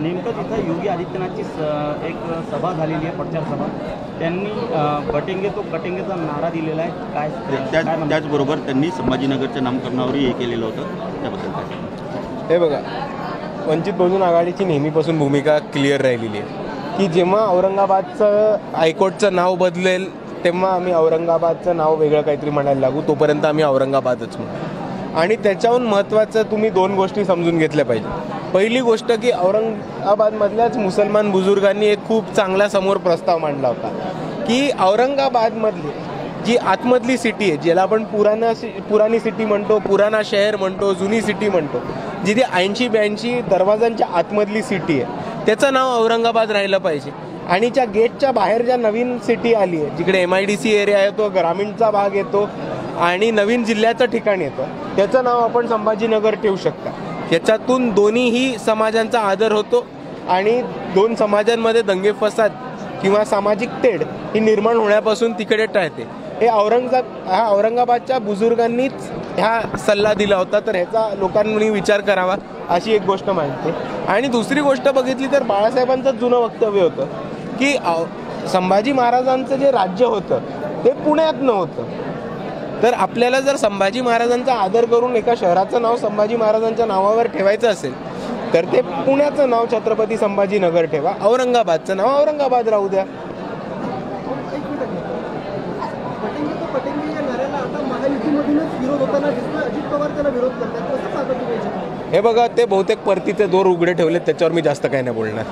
नेमकं तिथं योगी आदित्यनाथची एक सभा झालेली आहे, प्रचार सभा. त्यांनी बटेंगे तो कटेंगेचा नारा दिलेला आहे. काय त्याचबरोबर त्यांनी संभाजीनगरच्या नामकरणावरही हे केलेलं होतं, त्याबद्दल काय? हे बघा, वंचित बहुजन आघाडीची नेहमीपासून भूमिका क्लिअर राहिलेली आहे की जेव्हा औरंगाबादचं हायकोर्टचं नाव बदलेल तेव्हा आम्ही औरंगाबादचं नाव वेगळं काहीतरी म्हणायला लागू, तोपर्यंत आम्ही औरंगाबादच म्हणू. आणि त्याच्याहून महत्त्वाचं तुम्ही दोन गोष्टी समजून घेतल्या पाहिजे. पहिली गोष्ट की औरंगाबादमधल्याच मुसलमान बुजुर्गांनी एक खूप चांगला समोर प्रस्ताव मांडला होता की औरंगाबादमधली जी आतमधली सिटी आहे, ज्याला आपण पुराणी सिटी म्हणतो, पुराणा शहर म्हणतो, जुनी सिटी म्हणतो, जिथे 80-82 दरवाजांच्या आतमधली सिटी आहे, त्याचं नाव औरंगाबाद राहिलं पाहिजे. आणि ज्या गेटच्या बाहेर ज्या नवीन सिटी आली आहे, जिकडे MIDC एरिया येतो, ग्रामीणचा भाग येतो आणि नवीन जिल्ह्याचं ठिकाण येतं, त्याचं नाव आपण संभाजीनगर ठेवू शकता. याच्यातून दोन्हीही समाजांचा आदर होतो आणि दोन समाजांमध्ये दंगे फसाद किंवा सामाजिक तेढ ही निर्माण होण्यापासून तिकडे टाळते. हे औरंगाबादच्या बुजुर्गांनीच ह्या सल्ला दिला होता, तर ह्याचा लोकांनी विचार करावा अशी एक गोष्ट मानते. आणि दुसरी गोष्ट बघितली तर बाळासाहेबांचं जुनं वक्तव्य होतं की संभाजी महाराजांचं जे राज्य होतं ते पुण्यात नव्हतं. तर आपल्याला जर संभाजी महाराजांचा आदर करून एका शहराचं नाव संभाजी महाराजांच्या नावावर ठेवायचं असेल तर ते पुण्याचं नाव छत्रपती संभाजीनगर ठेवा, औरंगाबादचं नाव औरंगाबाद राहू द्या. हे बघा, ते बहुतेक परतीचे दोर उघडे ठेवले, त्याच्यावर मी जास्त काही नाही बोलणार.